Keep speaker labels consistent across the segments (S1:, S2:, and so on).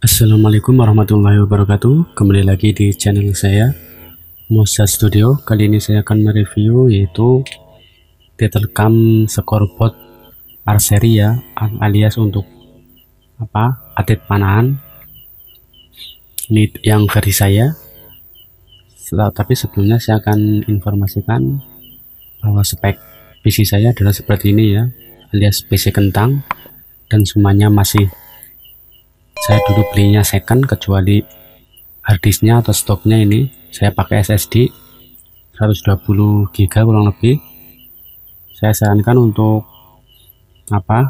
S1: Assalamualaikum warahmatullahi wabarakatuh. Kembali lagi di channel saya, Moza Studio. Kali ini saya akan mereview yaitu title cam scoreboard archery ya, alias untuk atlet panahan. Ini yang versi saya. Tapi sebelumnya saya akan informasikan bahwa spek PC saya adalah seperti ini ya, alias PC kentang, dan semuanya masih saya dulu belinya second, kecuali harddisknya atau stoknya ini saya pakai SSD 120 GB kurang lebih. Saya sarankan untuk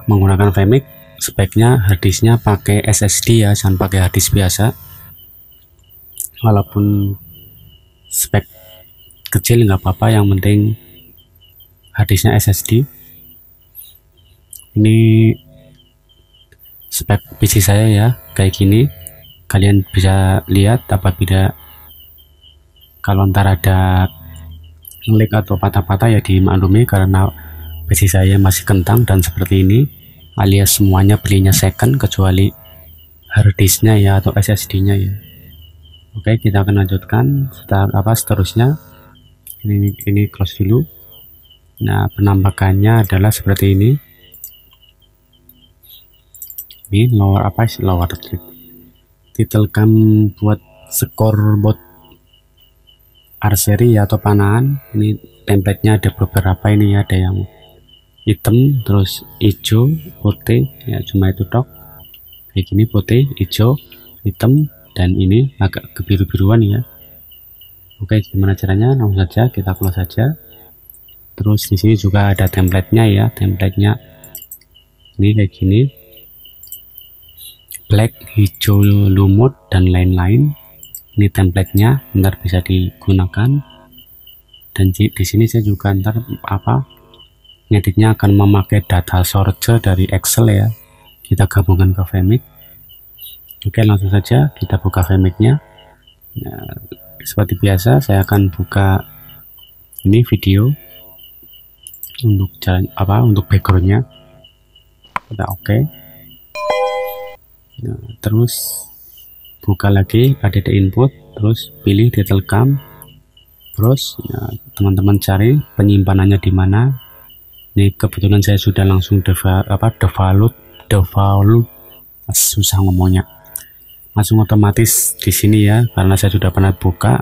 S1: menggunakan VMix, speknya harddisknya pakai SSD ya, jangan pakai harddisk biasa. Walaupun spek kecil nggak apa-apa, yang penting harddisknya SSD. Ini spek PC saya ya, kayak gini. Kalian bisa lihat apabila kalau ntar ada leak atau patah-patah ya dimaklumi, karena PC saya masih kentang dan seperti ini, alias semuanya belinya second kecuali harddisknya ya atau SSD nya ya. Oke, kita akan lanjutkan seterusnya. Ini close dulu. Nah, penampakannya adalah seperti ini. Ini lower title cam buat scoreboard archery atau panahan. Ini template-nya ada beberapa, ini ada yang hitam, terus hijau, putih ya, cuma itu tok. Kayak gini, putih, hijau, hitam, dan ini agak kebiru-biruan ya. Oke, gimana caranya? Langsung saja kita close saja. Terus di sini juga ada template-nya ya, template-nya ini kayak gini, black, hijau, lumut, dan lain-lain. Ini template-nya, ntar bisa digunakan. Dan di sini saya juga ntar ngeditnya akan memakai data source dari Excel ya, kita gabungkan ke VMix. Oke, langsung saja kita buka VMix-nya. Nah, seperti biasa saya akan buka ini video untuk untuk background-nya. Kita oke. Nah, terus buka lagi add input, terus pilih title cam, terus teman-teman cari penyimpanannya di mana. Ini kebetulan saya sudah langsung default susah ngomongnya, langsung otomatis di sini ya, karena saya sudah pernah buka.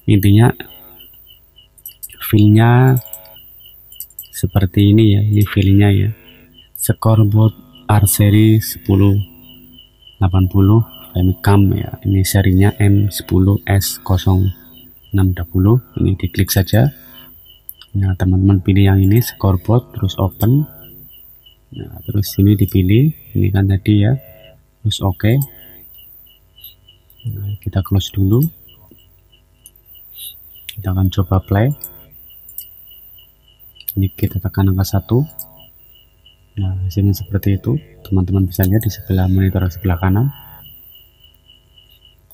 S1: Intinya filenya seperti ini ya, ini filenya ya, scoreboard archery 1080 VMix cam ya, ini serinya M10S0620. Ini diklik saja. Nah, teman-teman pilih yang ini scoreboard, terus open. Nah, terus ini dipilih, ini kan tadi ya, terus oke. Nah, kita close dulu. Kita akan coba play. Ini kita tekan angka 1. Nah, hasilnya seperti itu. Teman-teman bisa lihat di sebelah monitor sebelah kanan.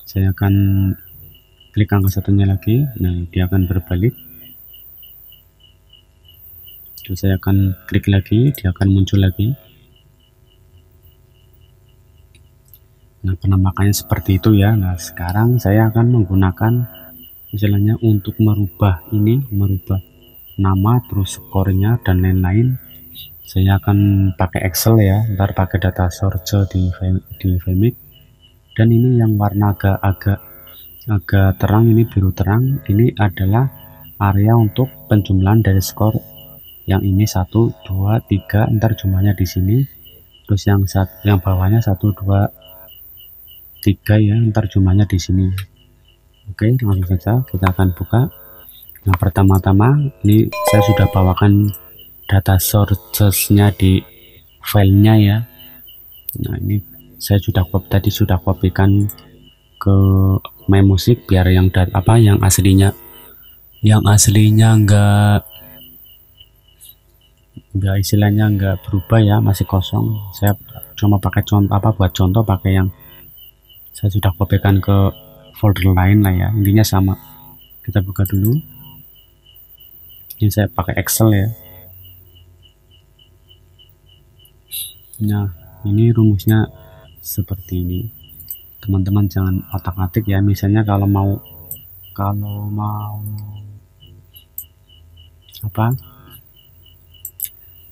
S1: Saya akan klik angka 1-nya lagi. Nah, dia akan berbalik. Terus saya akan klik lagi, dia akan muncul lagi. Nah, penampakannya seperti itu ya. Nah, sekarang saya akan menggunakan istilahnya untuk merubah nama, terus skornya dan lain-lain. Saya akan pakai Excel ya, ntar pakai data source di VMix. Dan ini yang warna agak terang, ini biru terang, ini adalah area untuk penjumlahan dari skor. Yang ini 1, 2, 3, ntar jumlahnya di sini. Terus yang bawahnya 1, 2, 3 ya, ntar jumlahnya di sini. Oke, langsung saja kita akan buka. Nah, pertama-tama ini saya sudah bawakan data sources-nya di filenya ya. Nah, ini saya sudah kopikan ke My Music biar yang aslinya enggak istilahnya enggak berubah ya, masih kosong. Saya cuma pakai buat contoh pakai yang saya sudah kopikan ke folder lain lah ya, intinya sama. Kita buka dulu. Ini saya pakai Excel ya. Nah, ini rumusnya seperti ini. Teman-teman jangan otak-atik ya. Misalnya kalau mau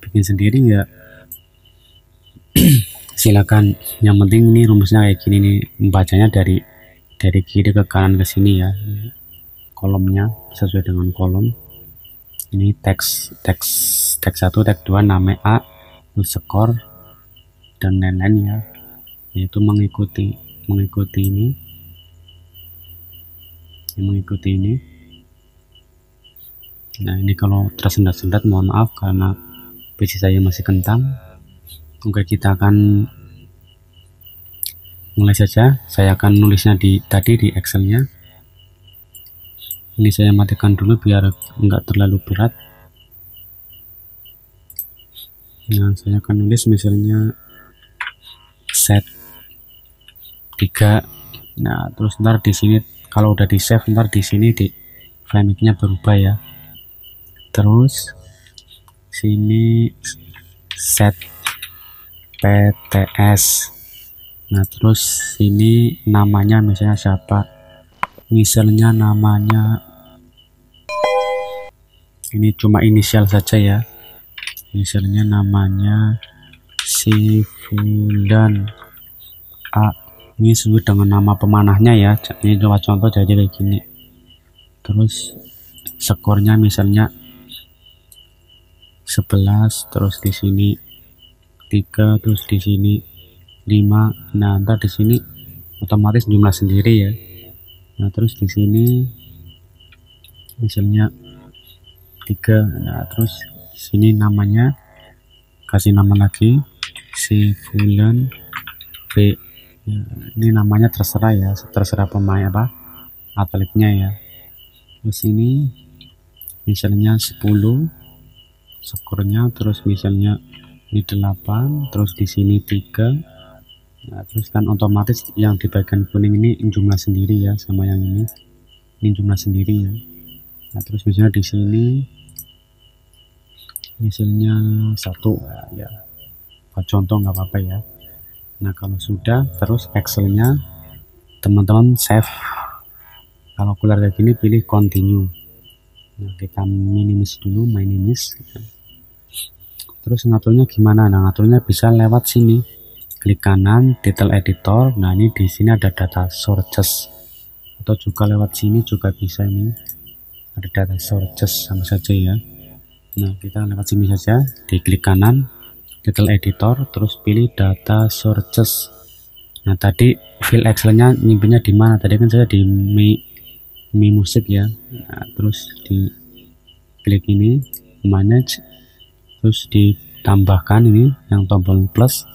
S1: bikin sendiri ya silakan. Yang penting ini rumusnya kayak gini nih, membacanya dari kiri ke kanan ke sini ya, kolomnya sesuai dengan kolom. Ini teks 1, teks 2, nama A, terus skor dan lain-lain ya, yaitu mengikuti ini. Nah, ini kalau tersendat-sendat mohon maaf karena PC saya masih kentang. Oke, kita akan mulai saja. Saya akan nulisnya tadi di Excelnya. Ini saya matikan dulu biar enggak terlalu berat. Nah, saya akan nulis misalnya set 3. Nah, terus ntar di sini kalau udah di save, ntar di sini di framingnya berubah ya. Terus sini set PTS. Nah, terus sini namanya misalnya siapa, misalnya namanya ini cuma inisial saja ya, misalnya namanya si Fulan A. Ini sesuai dengan nama pemanahnya ya. Ini coba contoh jadi kayak gini. Terus skornya misalnya 11, terus di sini 3, terus di sini 5. Nah, ntar di sini otomatis jumlah sendiri ya. Nah, terus di sini misalnya 3. Nah, terus sini namanya kasih nama lagi si Fulan B. Ya, ini namanya terserah ya, terserah pemain atletnya ya. Terus ini misalnya 10 skornya, terus misalnya ini 8, terus di sini 3. Nah, terus kan otomatis yang di bagian kuning ini jumlah sendiri ya, sama yang ini jumlah sendiri ya. Nah, terus misalnya di sini misalnya 1 ya, buat contoh nggak apa-apa ya. Nah, kalau sudah, terus Excelnya teman-teman save. Kalau keluar kayak gini pilih continue. Nah, kita minimis dulu, minimis. Terus ngaturnya gimana? Nah, ngaturnya bisa lewat sini, klik kanan detail editor. Nah, ini di sini ada data sources, atau juga lewat sini juga bisa. Ini ada data sources, sama saja ya. Nah, kita lewat sini saja, di klik kanan detail editor, terus pilih data sources. Nah, tadi file Excelnya nyimpennya di mana? Tadi kan saya di Mi Music ya. Nah, terus di klik ini manage, terus ditambahkan ini yang tombol plus,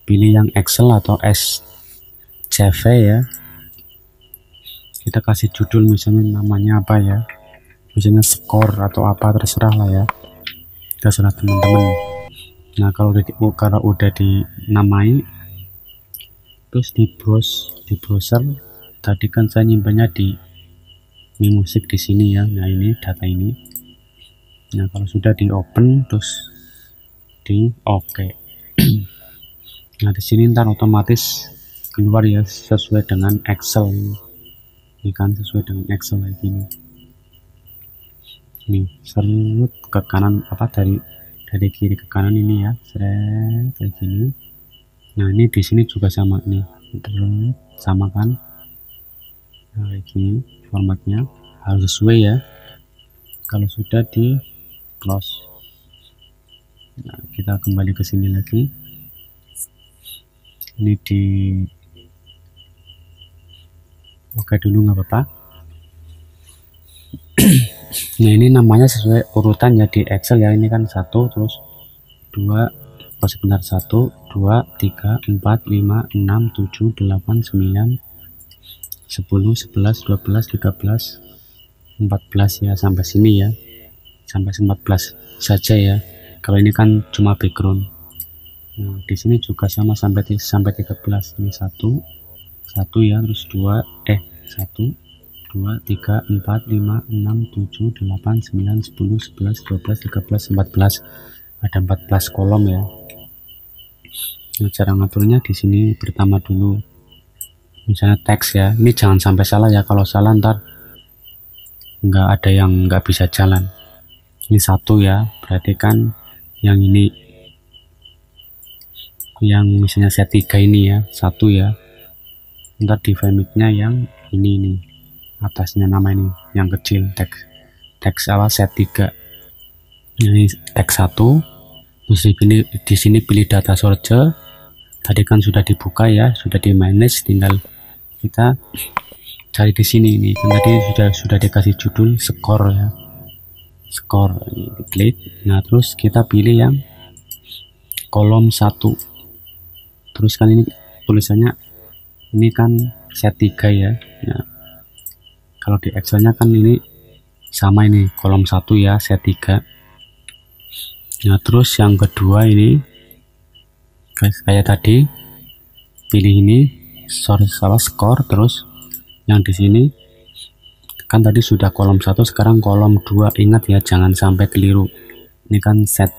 S1: pilih yang Excel atau SCV ya. Kita kasih judul misalnya namanya apa ya, misalnya skor atau apa, terserah lah ya, terserah teman-teman. Nah, kalau udah dinamai, terus di browser tadi kan saya nyimpannya di Mi Music di sini ya. Nah, ini data ini. Nah, kalau sudah di open, terus di oke. Nah, di sini ntar otomatis keluar ya, sesuai dengan Excel. Ini kan sesuai dengan Excel kayak gini. Ini serut ke kanan, dari kiri ke kanan ini ya, seret kayak gini. Nah, ini di sini juga sama nih, sama kan. Nah, kayak gini formatnya harus sesuai ya. Kalau sudah di close. Nah, kita kembali ke sini lagi. Ini di oke dulu nggak apa-apa. Nah, ini namanya sesuai urutan ya di Excel ya. Ini kan 1, terus 2, 1, 2, 3, 4, 5, 6, 7, 8, 9, 10, 11, 12, 13, 14 ya, sampai sini ya, sampai 14 saja ya. Kalau ini kan cuma background. Nah, di sini juga sama sampai 13. Ini 1 ya, terus 1, 2, 2, 3, 4, 5, 6, 7, 8, 9, 10, 11, 12, 13, 14. Ada 14 kolom ya. Nah, cara ngaturnya di sini pertama dulu, misalnya teks ya. Ini jangan sampai salah ya, kalau salah ntar nggak ada yang nggak bisa jalan. Ini 1 ya, berarti kan yang ini, yang misalnya set 3 ini ya, 1 ya. Ntar di Vmix-nya yang ini atasnya nama ini yang kecil, teks awal set 3. Ini teks 1. Terus di sini pilih data source. Tadi kan sudah dibuka ya, sudah di manage, tinggal kita cari di sini. Ini kan tadi sudah dikasih judul skor ya, skor. Ini klik. Nah, terus kita pilih yang kolom 1. Terus kan ini tulisannya ini kan set 3 ya. Nah, kalau di Excelnya kan ini sama, ini kolom 1 ya, set 3. Nah, terus yang kedua ini kayak tadi, pilih ini salah skor. Terus yang di sini kan tadi sudah kolom 1, sekarang kolom 2. Ingat ya, jangan sampai keliru. Ini kan set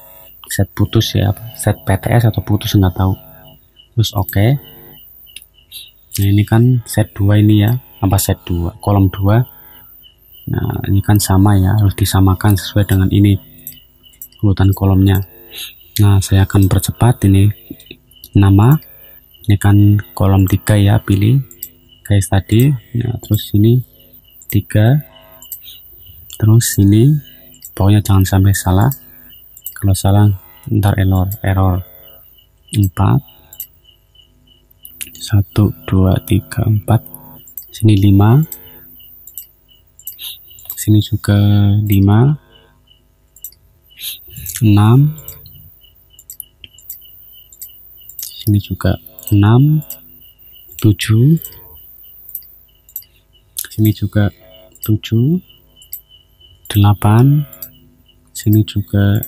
S1: putus ya, set PTS atau putus nggak tahu. Terus oke. Nah, ini kan set 2 ini ya, apa set 2 kolom 2. Nah, ini kan sama ya, harus disamakan sesuai dengan ini urutan kolomnya. Nah, saya akan percepat. Ini nama, ini kan kolom 3 ya, pilih guys tadi. Nah, terus ini 3, terus ini pokoknya jangan sampai salah. Kalau salah ntar error. 4, 1, 2, 3, 4. Sini 5, sini juga 5, 6, sini juga 6, 7, sini juga 7, 8, sini juga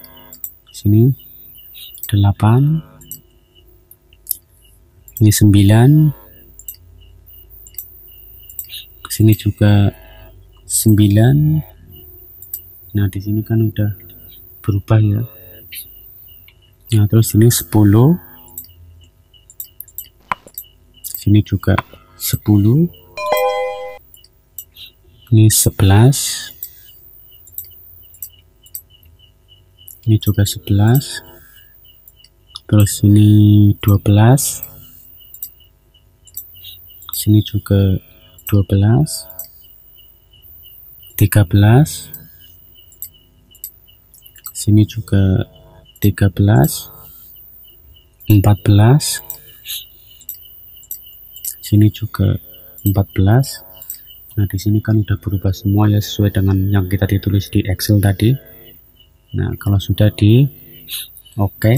S1: 8, ini 9, sini juga 9. Nah, di sini kan udah berubah ya. Nah, terus ini 10, sini juga 10, ini 11, ini juga 11, terus ini 12, sini juga 12, 13, sini juga 13, 14, sini juga 14. Nah, di sini kan udah berubah semua ya, sesuai dengan yang kita ditulis di Excel tadi. Nah, kalau sudah di oke.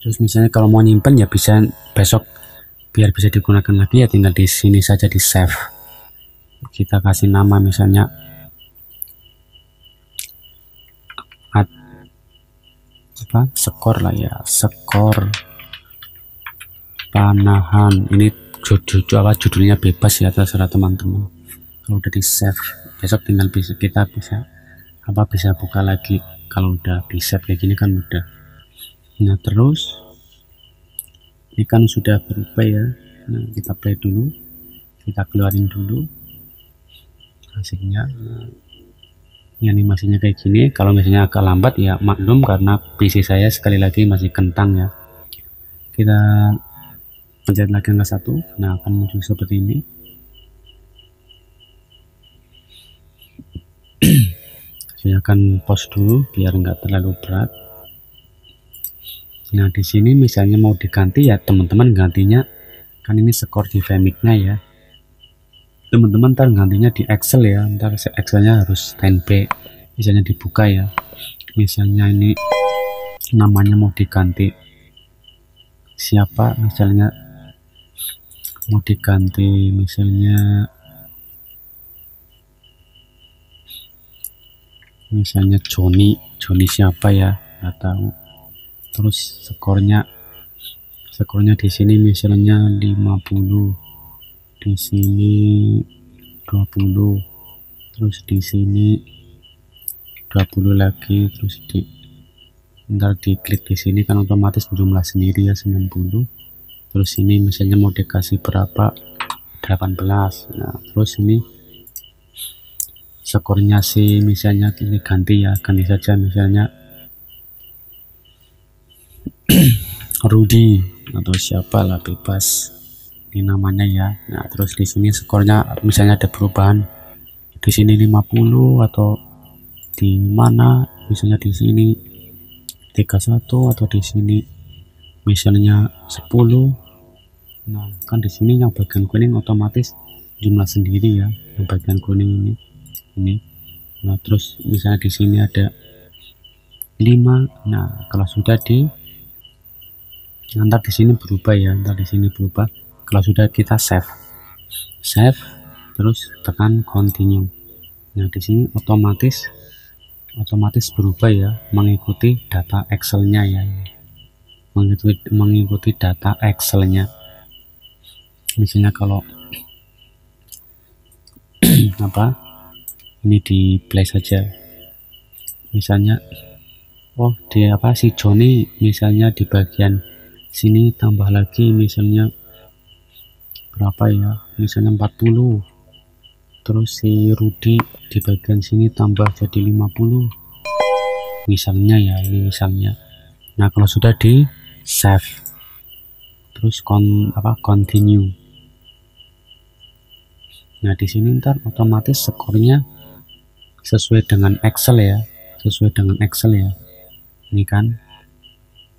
S1: Terus misalnya kalau mau nyimpen ya bisa besok biar bisa digunakan lagi ya, tinggal di sini saja di save. Kita kasih nama misalnya skor lah ya, skor panahan. Ini judulnya bebas ya, terserah teman-teman. Kalau udah di save, besok tinggal kita bisa buka lagi. Kalau udah di save kayak gini kan udah. Nah, terus ini kan sudah berubah ya. Nah, kita play dulu, kita keluarin dulu hasilnya. Ini animasinya kayak gini. Kalau misalnya agak lambat ya maklum, karena PC saya sekali lagi masih kentang ya. Kita pencet lagi angka 1. Nah, akan muncul seperti ini. Saya akan pause dulu biar nggak terlalu berat. Nah, di sini misalnya mau diganti ya teman-teman, gantinya kan ini skor di Vmix-nya ya. Teman-teman ntar gantinya di Excel ya, ntar Excelnya harus standby, misalnya dibuka ya. Misalnya ini namanya mau diganti siapa, misalnya mau diganti misalnya Joni siapa ya, nggak tahu. Terus skornya di sini misalnya 50 di sini 20, terus di sini 20 lagi, terus ntar diklik di sini kan otomatis jumlah sendiri ya 90. Terus ini misalnya mau dikasih berapa, 18. Nah terus ini skornya sih misalnya ini ganti saja misalnya Rudy atau siapa lah, bebas ini namanya ya. Nah terus di sini skornya misalnya ada perubahan di sini 50 atau di mana, misalnya di sini 31 atau di sini misalnya 10. Nah kan di sini yang bagian kuning otomatis jumlah sendiri ya, yang bagian kuning ini. Nah terus misalnya di sini ada 5. Nah kalau sudah ntar di sini berubah ya, ntar di sini berubah. Kalau sudah kita save terus tekan continue. Nah di sini otomatis berubah ya, mengikuti data Excel-nya ya, mengikuti data Excel-nya. Misalnya kalau apa ini di play saja, misalnya di si Joni misalnya di bagian sini tambah lagi misalnya berapa ya, misalnya 40. Terus si Rudy di bagian sini tambah jadi 50 misalnya ya, ini misalnya. Nah kalau sudah di save terus continue. Nah di sini ntar otomatis skornya sesuai dengan Excel ya, ini kan.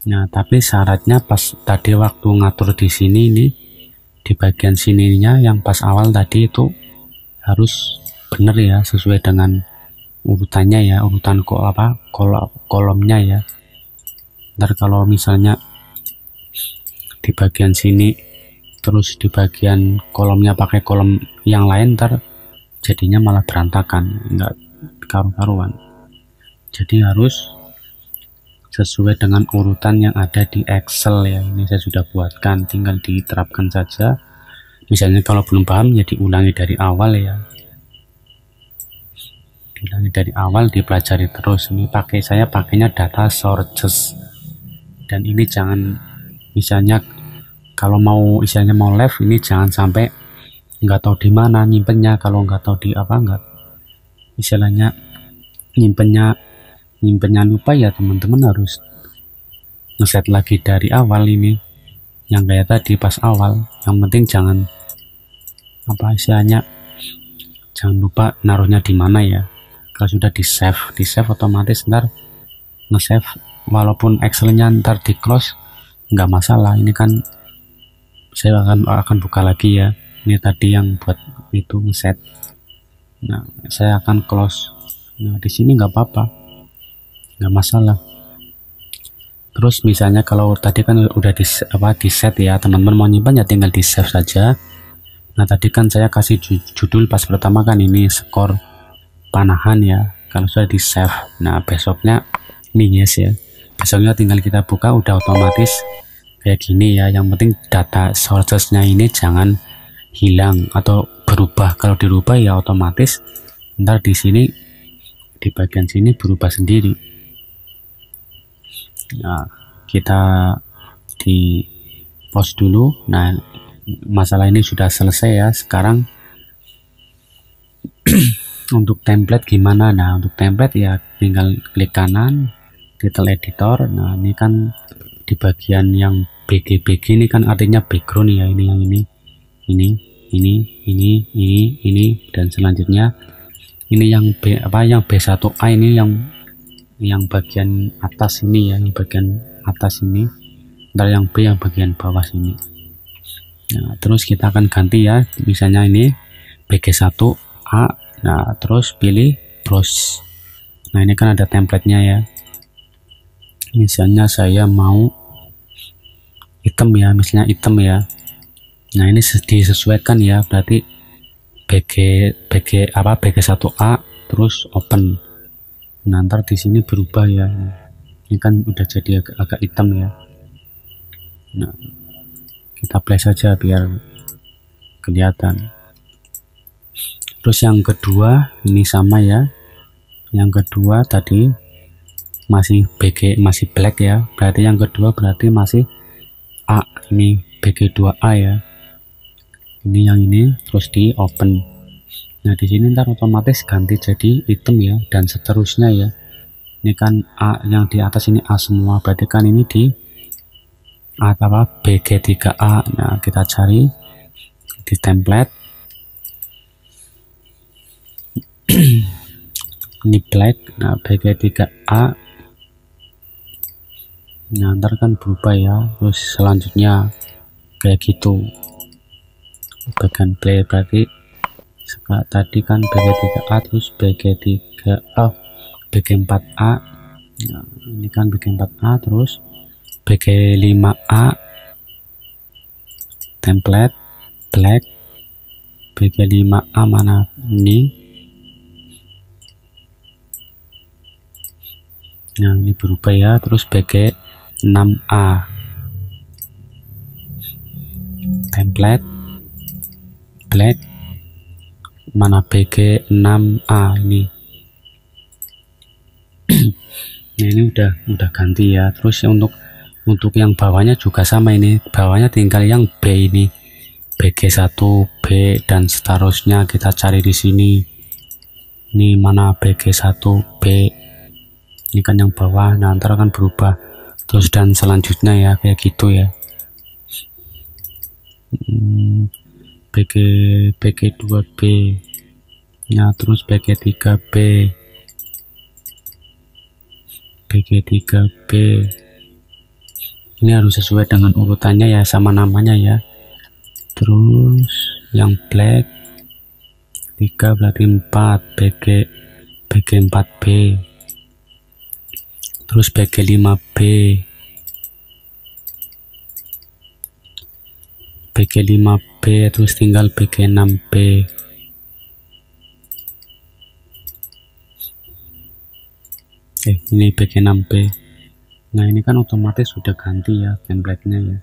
S1: Nah tapi syaratnya pas tadi waktu ngatur di sini, ini di bagian sininya yang pas awal tadi itu harus benar ya, sesuai dengan urutannya ya, urutan kolomnya ya. Ntar kalau misalnya di bagian sini terus di bagian kolomnya pakai kolom yang lain, ntar jadinya malah berantakan, enggak karu-karuan. Jadi harus sesuai dengan urutan yang ada di Excel ya. Ini saya sudah buatkan, tinggal diterapkan saja. Misalnya kalau belum paham ya diulangi dari awal ya, dipelajari terus. Ini saya pakainya data sources, dan ini jangan misalnya kalau mau live ini jangan sampai nggak tahu di mana nyimpennya. Kalau nggak tahu di istilahnya nyimpennya lupa ya, teman-teman harus ngeset lagi dari awal ini yang kayak tadi pas awal. Yang penting jangan jangan lupa naruhnya di mana ya. Kalau sudah di save otomatis ntar nge-save, walaupun Excel-nya ntar di close nggak masalah. Ini kan saya akan buka lagi ya, ini tadi yang buat itu ngeset. Nah saya akan close. Nah di sini nggak apa-apa, nggak masalah. Terus misalnya kalau tadi kan udah di set ya, teman-teman mau nyimpan ya tinggal di save saja. Nah tadi kan saya kasih judul pas pertama kan ini skor panahan ya, kalau sudah di save. Nah besoknya ini yes ya, besoknya tinggal kita buka udah otomatis kayak gini ya. Yang penting data sourcesnya ini jangan hilang atau berubah. Kalau dirubah ya otomatis ntar di sini di bagian sini berubah sendiri. Nah kita di pause dulu. Nah masalah ini sudah selesai ya. Sekarang untuk template gimana? Nah untuk template ya tinggal klik kanan detail editor. Nah ini kan di bagian yang BG ini kan artinya background ya, ini yang ini dan selanjutnya ini yang B1A ini yang bagian atas ini ya, yang bagian atas ini. Ntar yang B yang bagian bawah sini. Nah terus kita akan ganti ya, misalnya ini BG1A. Nah terus pilih browse. Nah ini kan ada templatenya ya, misalnya saya mau item ya, misalnya item ya. Nah ini disesuaikan ya, berarti BG1A terus open. Nah ntar di sini berubah ya, ini kan udah jadi agak hitam ya. Nah kita play saja biar kelihatan. Terus yang kedua ini sama ya, yang kedua tadi masih BG, masih black ya, berarti yang kedua berarti masih A, ini BG2A ya, ini yang ini terus di open. Nah di sini ntar otomatis ganti jadi hitam ya, dan seterusnya ya. Ini kan A, yang di atas ini A semua, berarti kan ini di apa BG3A. Nah kita cari di template ini black, nah BG3A. Nah ntar kan berubah ya, terus selanjutnya kayak gitu bagian play, berarti tadi kan BG3A terus BG3A BG4A. Nah, ini kan BG4A terus BG5A template black, BG5A mana ini. Nah ini berubah ya, terus BG6A template black, mana BG6A ini. Nah ini udah ganti ya. Terus untuk yang bawahnya juga sama, ini bawahnya tinggal yang B ini BG1B dan seterusnya kita cari di sini. Ini mana BG1B, ini kan yang bawah. Nah ntar akan berubah terus dan selanjutnya ya, kayak gitu ya. BG2B, nah terus BG3B BG3B ini harus sesuai dengan urutannya ya, sama namanya ya. Terus yang black 3 berarti 4 BG4B, terus BG5B terus tinggal BG6B. Ini BG6B. Nah ini kan otomatis sudah ganti ya template-nya ya,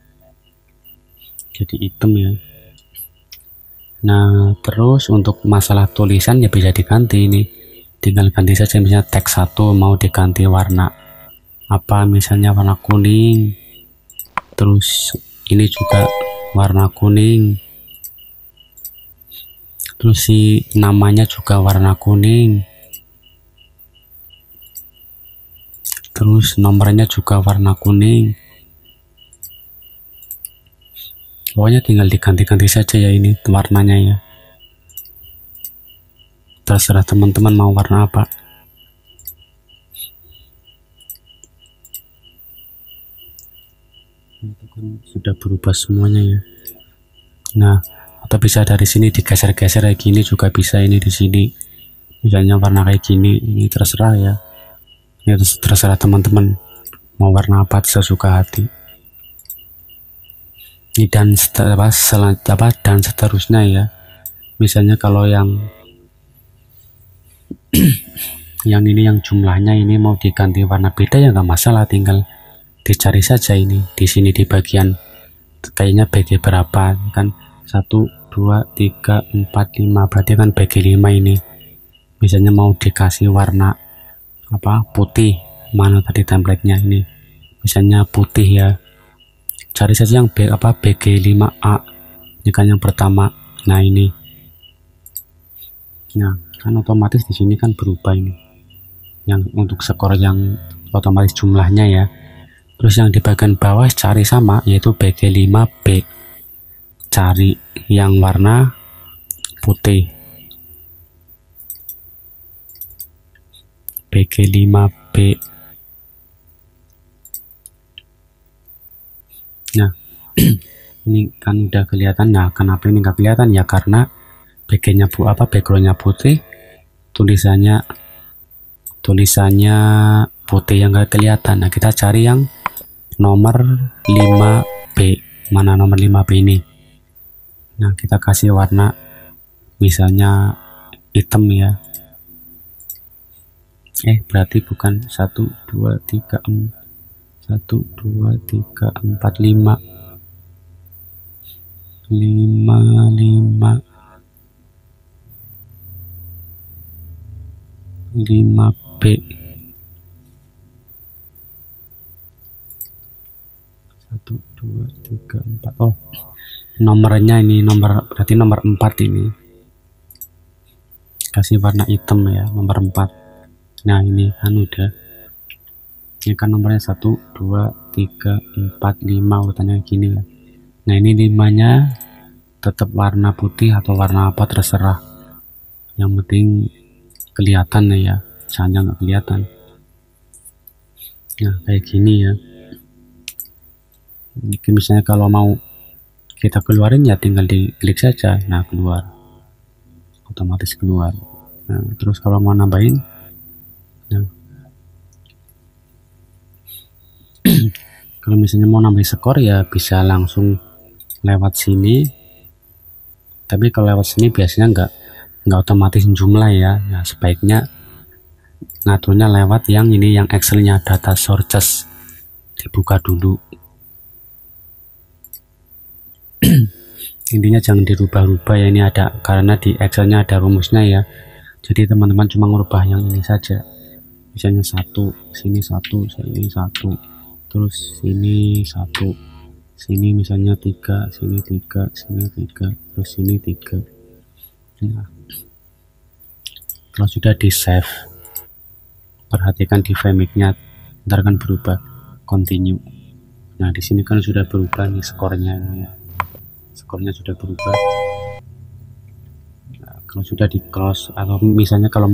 S1: jadi hitam ya. Nah terus untuk masalah tulisan ya bisa diganti, ini tinggal ganti saja, misalnya teks 1 mau diganti warna apa, misalnya warna kuning, terus ini juga warna kuning, terus si namanya juga warna kuning, terus nomornya juga warna kuning. Pokoknya tinggal diganti-ganti saja ya ini warnanya ya, terserah teman-teman mau warna apa. Itu kan sudah berubah semuanya ya. Nah atau bisa dari sini digeser-geser kayak gini juga bisa, ini di sini misalnya warna kayak gini, ini terserah ya. Ini terserah teman-teman mau warna apa sesuka hati. Ini dan dan seterusnya ya. Misalnya kalau yang yang ini yang jumlahnya ini mau diganti warna beda ya nggak masalah, tinggal dicari saja ini di sini di bagian kayaknya BG berapa kan, 1 2 3 4 5 berarti kan BG5 ini. Misalnya mau dikasih warna apa putih, mana tadi templatenya ini misalnya putih ya, cari saja yang BG5A, ini kan yang pertama. Nah ini, nah kan otomatis di sini kan berubah ini yang untuk skor yang otomatis jumlahnya ya. Terus yang di bagian bawah cari sama, yaitu BG5B, cari yang warna putih BG5B. Nah ini kan udah kelihatan. Nah kenapa ini nggak kelihatan ya, karena BG-nya backgroundnya putih, tulisannya putih yang nggak kelihatan. Nah kita cari yang nomor 5B, mana nomor 5B ini. Nah kita kasih warna misalnya hitam ya. Berarti bukan 1 2 3 4 1 2 3 4 5. 5B 1 2 3 4. Oh, nomornya ini berarti nomor 4 ini. Kasih warna hitam ya, nomor 4. Nah, ini kan udah. Ini kan nomornya 1 2 3 4 5 urutannya gini ya. Nah, ini 5-nya tetap warna putih atau warna apa terserah. Yang penting kelihatan ya, misalnya nggak kelihatan. Nah, kayak gini ya. Misalnya kalau mau kita keluarin ya tinggal diklik saja, nah keluar, otomatis keluar. Nah, terus kalau mau nambahin, nah kalau misalnya mau nambahin skor ya bisa langsung lewat sini, tapi kalau lewat sini biasanya nggak otomatis jumlah ya. Nah, sebaiknya ngaturnya lewat yang ini, yang Excelnya data sources, dibuka dulu. Intinya jangan dirubah-rubah ya, ini ada karena di Excelnya ada rumusnya ya, jadi teman-teman cuma merubah yang ini saja. Misalnya 1 sini 1 sini 1, terus sini 1 sini misalnya 3 sini 3 sini 3 terus sini 3. Nah, kalau sudah di save, perhatikan di framing-nya ntar kan berubah, continue. Nah, di sini kan sudah berubah nih skornya ya. Skornya sudah berubah. Nah, kalau sudah di close, atau misalnya kalau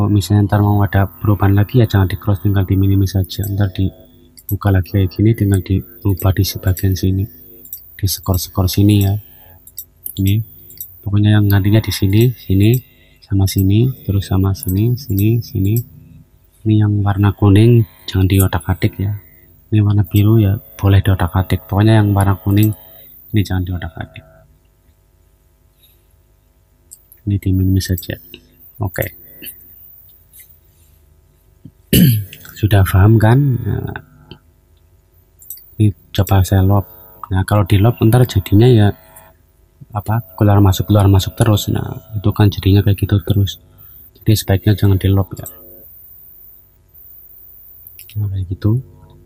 S1: misalnya ntar mau ada perubahan lagi ya jangan di close, tinggal di minimize saja. Ntar dibuka lagi kayak gini, tinggal diubah di sebagian sini, di skor sini ya. Ini pokoknya yang gantinya di sini sama sini, terus sama sini. Ini yang warna kuning jangan di otak-atik ya. Ini warna biru ya boleh di otak-atik. Pokoknya yang warna kuning ini jangan di otak-atik. Ini di minimize saja. Oke. Sudah paham kan? Nah, ini coba saya loop. Nah, kalau di loop ntar jadinya ya keluar masuk terus. Nah, itu kan jadinya kayak gitu terus. Jadi sebaiknya jangan di loop ya. Nah, kayak gitu.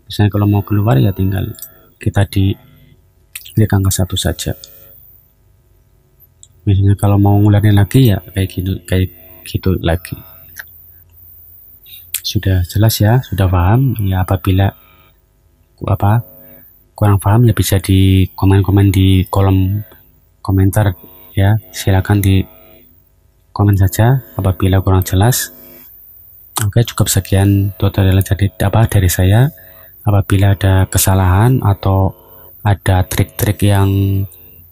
S1: Misalnya kalau mau keluar ya tinggal kita klik angka 1 saja. Misalnya kalau mau ngulangin lagi ya kayak gitu lagi. Sudah jelas ya, sudah paham ya. Apabila kurang paham ya bisa di komen di kolom komentar ya, silakan di komen saja apabila kurang jelas. Oke, cukup sekian tutorial dari saya. Apabila ada kesalahan atau ada trik-trik yang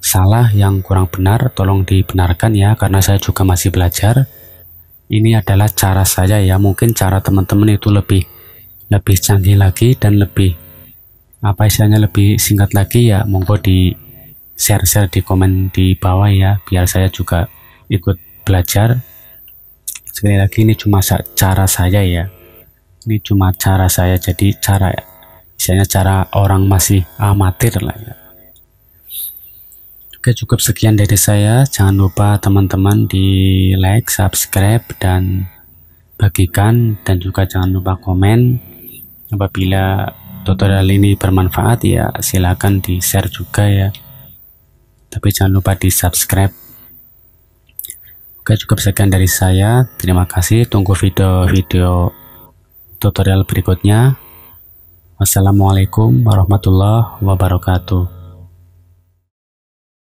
S1: salah, yang kurang benar, tolong dibenarkan ya, karena saya juga masih belajar. Ini adalah cara saya ya, mungkin cara teman-teman itu lebih canggih lagi dan lebih lebih singkat lagi ya. Monggo di share di komen di bawah ya, biar saya juga ikut belajar. Sekali lagi ini cuma cara saya ya, ini cuma cara saya, jadi misalnya cara orang masih amatir lah ya. Oke, cukup sekian dari saya. Jangan lupa teman-teman di like, subscribe, dan bagikan, dan juga jangan lupa komen. Apabila tutorial ini bermanfaat ya silakan di share juga ya, tapi jangan lupa di subscribe. Oke, cukup sekian dari saya. Terima kasih, tunggu video tutorial berikutnya. Wassalamualaikum warahmatullahi wabarakatuh.